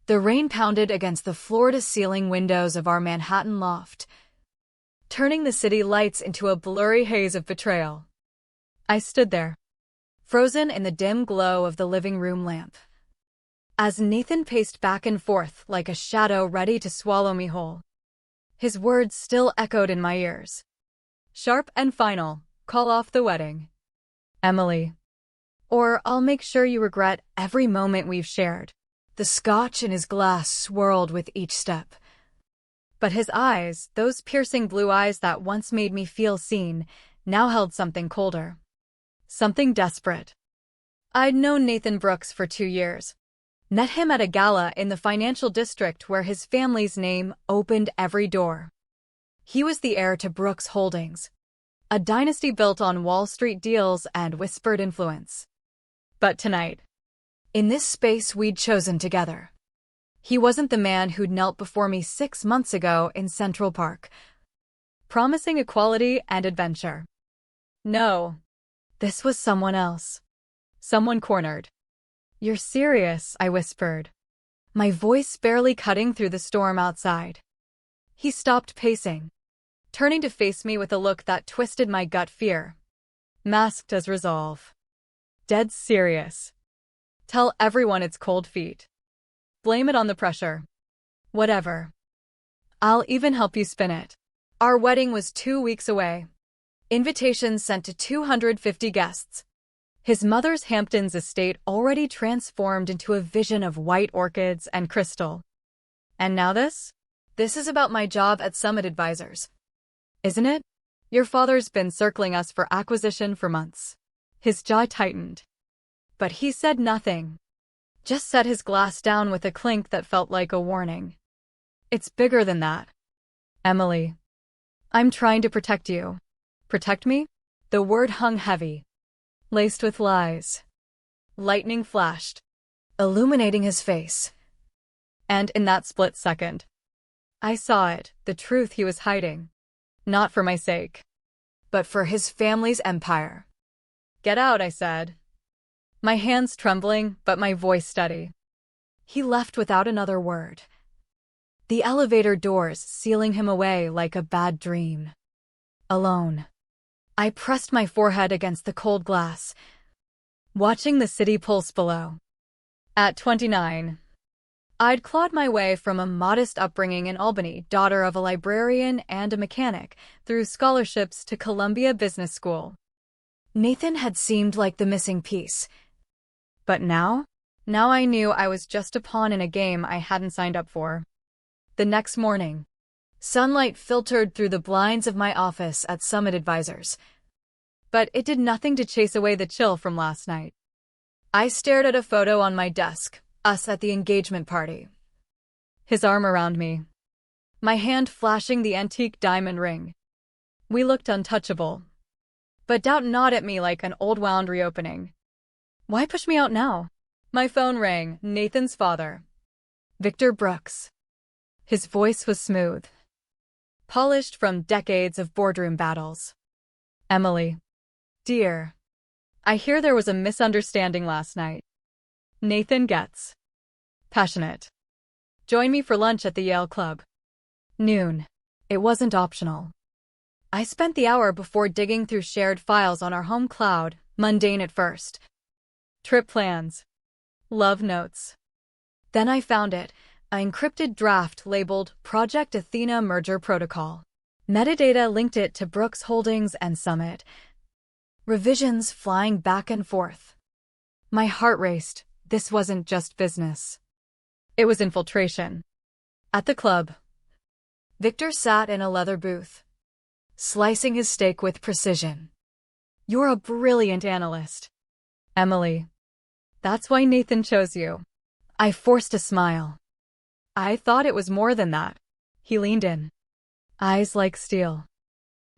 The rain pounded against the floor-to-ceiling windows of our Manhattan loft, turning the city lights into a blurry haze of betrayal. I stood there, frozen in the dim glow of the living room lamp, as Nathan paced back and forth like a shadow ready to swallow me whole. His words still echoed in my ears. Sharp and final, call off the wedding, Emily. Or I'll make sure you regret every moment we've shared. The scotch in his glass swirled with each step. But his eyes, those piercing blue eyes that once made me feel seen, now held something colder. Something desperate. I'd known Nathan Brooks for 2 years. Met him at a gala in the financial district where his family's name opened every door. He was the heir to Brooks Holdings, a dynasty built on Wall Street deals and whispered influence. But tonight, in this space we'd chosen together, he wasn't the man who'd knelt before me 6 months ago in Central Park, promising equality and adventure. No, this was someone else. Someone cornered. You're serious, I whispered, my voice barely cutting through the storm outside. He stopped pacing, turning to face me with a look that twisted my gut fear, masked as resolve. Dead serious. Tell everyone it's cold feet. Blame it on the pressure. Whatever. I'll even help you spin it. Our wedding was 2 weeks away. Invitations sent to 250 guests. His mother's Hamptons estate already transformed into a vision of white orchids and crystal. And now this? This is about my job at Summit Advisors. Isn't it? Your father's been circling us for acquisition for months. His jaw tightened. But he said nothing. Just set his glass down with a clink that felt like a warning. It's bigger than that. Emily. I'm trying to protect you. Protect me? The word hung heavy, laced with lies. Lightning flashed, illuminating his face. And in that split second, I saw it, the truth he was hiding. Not for my sake, but for his family's empire. Get out, I said. My hands trembling, but my voice steady. He left without another word, the elevator doors sealing him away like a bad dream. Alone. I pressed my forehead against the cold glass, watching the city pulse below. At 29, I'd clawed my way from a modest upbringing in Albany, daughter of a librarian and a mechanic, through scholarships to Columbia Business School. Nathan had seemed like the missing piece. But now I knew I was just a pawn in a game I hadn't signed up for. The next morning, sunlight filtered through the blinds of my office at Summit Advisors. But it did nothing to chase away the chill from last night. I stared at a photo on my desk, us at the engagement party. His arm around me, my hand flashing the antique diamond ring. We looked untouchable. But doubt gnawed at me like an old wound reopening. Why push me out now? My phone rang, Nathan's father. Victor Brooks. His voice was smooth, polished from decades of boardroom battles. Emily. Dear. I hear there was a misunderstanding last night. Nathan gets passionate. Join me for lunch at the Yale Club. Noon. It wasn't optional. I spent the hour before digging through shared files on our home cloud, mundane at first. Trip plans. Love notes. Then I found it, an encrypted draft labeled Project Athena Merger Protocol. Metadata linked it to Brooks Holdings and Summit. Revisions flying back and forth. My heart raced. This wasn't just business. It was infiltration. At the club, Victor sat in a leather booth, slicing his steak with precision. You're a brilliant analyst, Emily. That's why Nathan chose you. I forced a smile. I thought it was more than that. He leaned in, eyes like steel.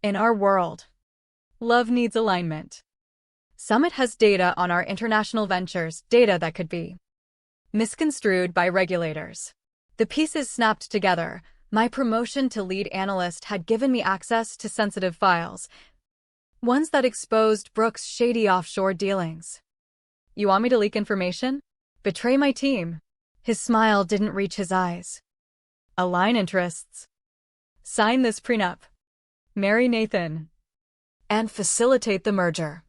In our world, love needs alignment. Summit has data on our international ventures, data that could be misconstrued by regulators. The pieces snapped together. My promotion to lead analyst had given me access to sensitive files, ones that exposed Brooks' shady offshore dealings. You want me to leak information? Betray my team? His smile didn't reach his eyes. Align interests. Sign this prenup. Marry Nathan. And facilitate the merger.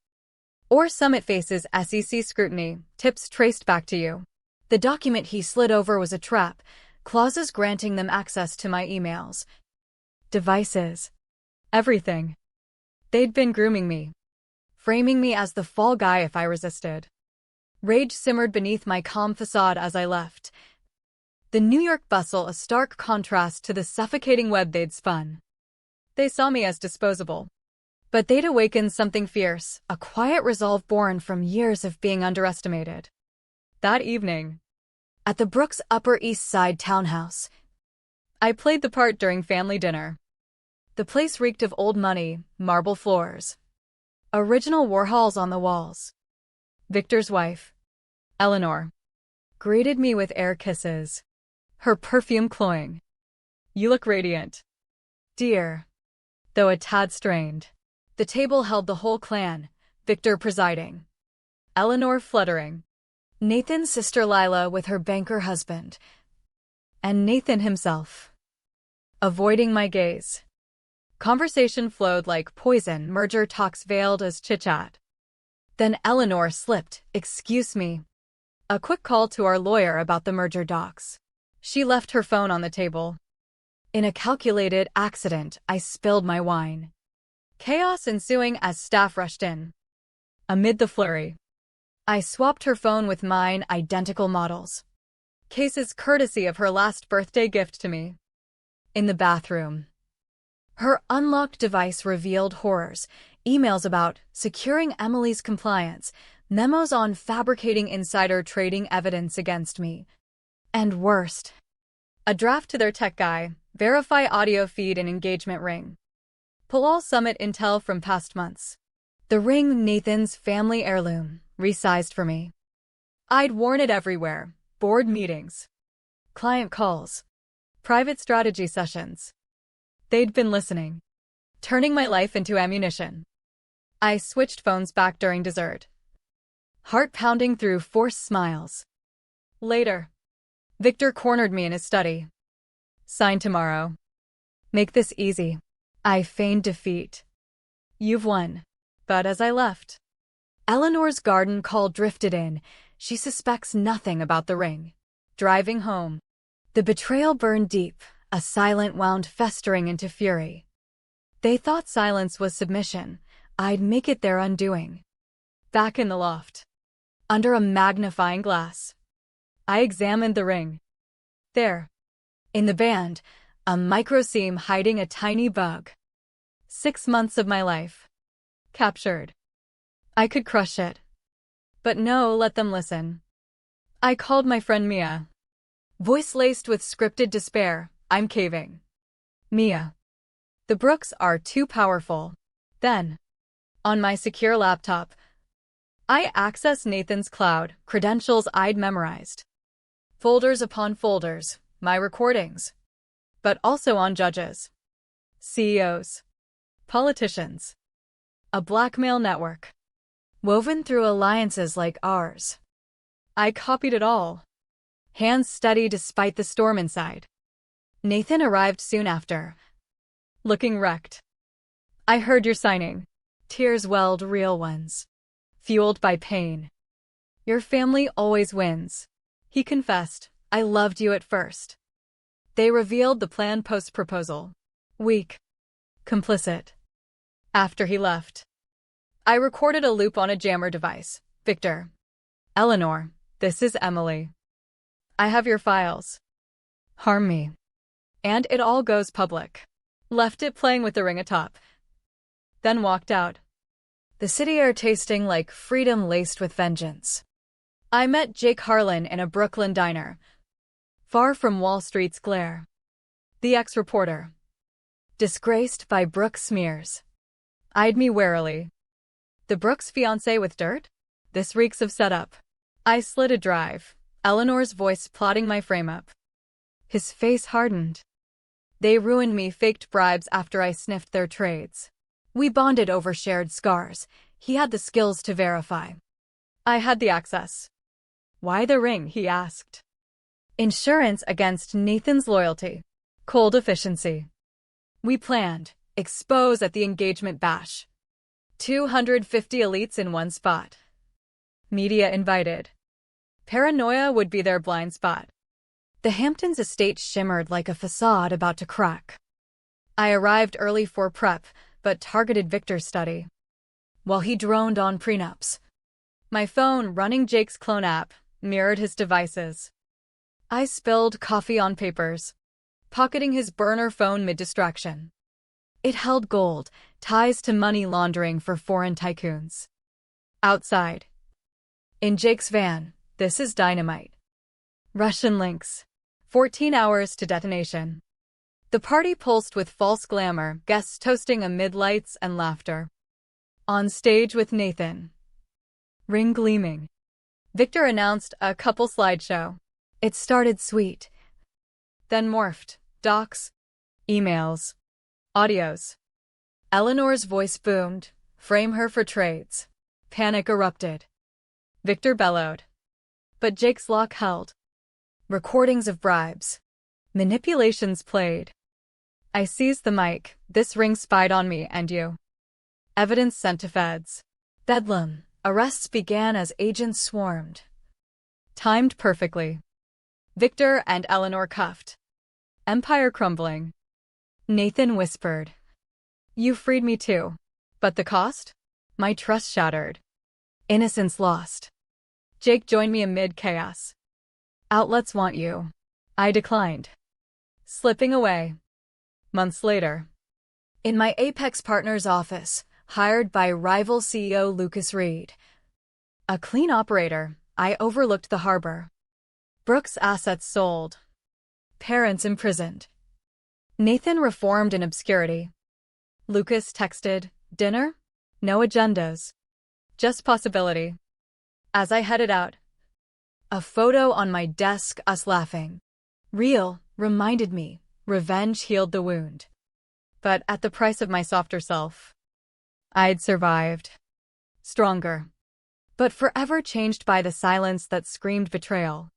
Or Summit faces SEC scrutiny, tips traced back to you. The document he slid over was a trap, clauses granting them access to my emails. Devices. Everything. They'd been grooming me, framing me as the fall guy if I resisted. Rage simmered beneath my calm facade as I left. The New York bustle a stark contrast to the suffocating web they'd spun. They saw me as disposable. But they'd awakened something fierce, a quiet resolve born from years of being underestimated. That evening, at the Brooks' Upper East Side townhouse, I played the part during family dinner. The place reeked of old money, marble floors, original Warhols on the walls. Victor's wife, Eleanor, greeted me with air kisses, her perfume cloying. You look radiant, dear, though a tad strained. The table held the whole clan, Victor presiding, Eleanor fluttering, Nathan's sister Lila with her banker husband, and Nathan himself, avoiding my gaze. Conversation flowed like poison, merger talks veiled as chit-chat. Then Eleanor slipped, "Excuse me. A quick call to our lawyer about the merger docs." She left her phone on the table. In a calculated accident, I spilled my wine. Chaos ensuing as staff rushed in. Amid the flurry, I swapped her phone with mine, identical models. Cases courtesy of her last birthday gift to me. In the bathroom, her unlocked device revealed horrors, emails about securing Emily's compliance, memos on fabricating insider trading evidence against me. And worst, a draft to their tech guy, verify audio feed and engagement ring. Pull all Summit intel from past months. The ring, Nathan's family heirloom, resized for me. I'd worn it everywhere, board meetings, client calls, private strategy sessions. They'd been listening, turning my life into ammunition. I switched phones back during dessert, heart pounding through forced smiles. Later, Victor cornered me in his study. Sign tomorrow. Make this easy. I feigned defeat. You've won. But as I left, Eleanor's garden call drifted in. She suspects nothing about the ring. Driving home, the betrayal burned deep, a silent wound festering into fury. They thought silence was submission. I'd make it their undoing. Back in the loft, under a magnifying glass, I examined the ring. There, in the band, a microseam hiding a tiny bug. 6 months of my life. Captured. I could crush it. But no, let them listen. I called my friend Mia. Voice laced with scripted despair, I'm caving. Mia. The Brooks are too powerful. Then, on my secure laptop, I accessed Nathan's cloud, credentials I'd memorized. Folders upon folders, my recordings. But also on judges, CEOs, politicians. A blackmail network, woven through alliances like ours. I copied it all, hands steady despite the storm inside. Nathan arrived soon after, looking wrecked. I heard you're signing. Tears welled, real ones, fueled by pain. Your family always wins. He confessed, I loved you at first. They revealed the plan post-proposal. Weak. Complicit. After he left, I recorded a loop on a jammer device. Victor. Eleanor, this is Emily. I have your files. Harm me. And it all goes public. Left it playing with the ring atop. Then walked out. The city air tasting like freedom laced with vengeance. I met Jake Harlan in a Brooklyn diner, far from Wall Street's glare. The ex-reporter. Disgraced by Brooks smears. Eyed me warily. The Brooks fiancé with dirt? This reeks of setup. I slid a drive, Eleanor's voice plotting my frame-up. His face hardened. They ruined me, faked bribes after I sniffed their trades. We bonded over shared scars. He had the skills to verify. I had the access. Why the ring, he asked. Insurance against Nathan's loyalty. Cold efficiency. We planned. Expose at the engagement bash. 250 elites in one spot. Media invited. Paranoia would be their blind spot. The Hamptons estate shimmered like a facade about to crack. I arrived early for prep, but targeted Victor's study. While he droned on prenups. My phone, running Jake's clone app, mirrored his devices. I spilled coffee on papers, pocketing his burner phone mid-distraction. It held gold, ties to money laundering for foreign tycoons. Outside. In Jake's van, this is dynamite. Russian links. 14 hours to detonation. The party pulsed with false glamour, guests toasting amid lights and laughter. On stage with Nathan. Ring gleaming. Victor announced a couple slideshow. It started sweet. Then morphed. Docs. Emails. Audios. Eleanor's voice boomed. Frame her for trades. Panic erupted. Victor bellowed. But Jake's lock held. Recordings of bribes. Manipulations played. I seized the mic. This ring spied on me and you. Evidence sent to feds. Bedlam. Arrests began as agents swarmed. Timed perfectly. Victor and Eleanor cuffed. Empire crumbling. Nathan whispered. You freed me too. But the cost? My trust shattered. Innocence lost. Jake joined me amid chaos. Outlets want you. I declined. Slipping away. Months later. In my Apex partner's office, hired by rival CEO Lucas Reed. A clean operator, I overlooked the harbor. Brooks' assets sold. Parents imprisoned. Nathan reformed in obscurity. Lucas texted, dinner? No agendas. Just possibility. As I headed out. A photo on my desk, us laughing. Real, reminded me, revenge healed the wound. But at the price of my softer self. I'd survived. Stronger. But forever changed by the silence that screamed betrayal.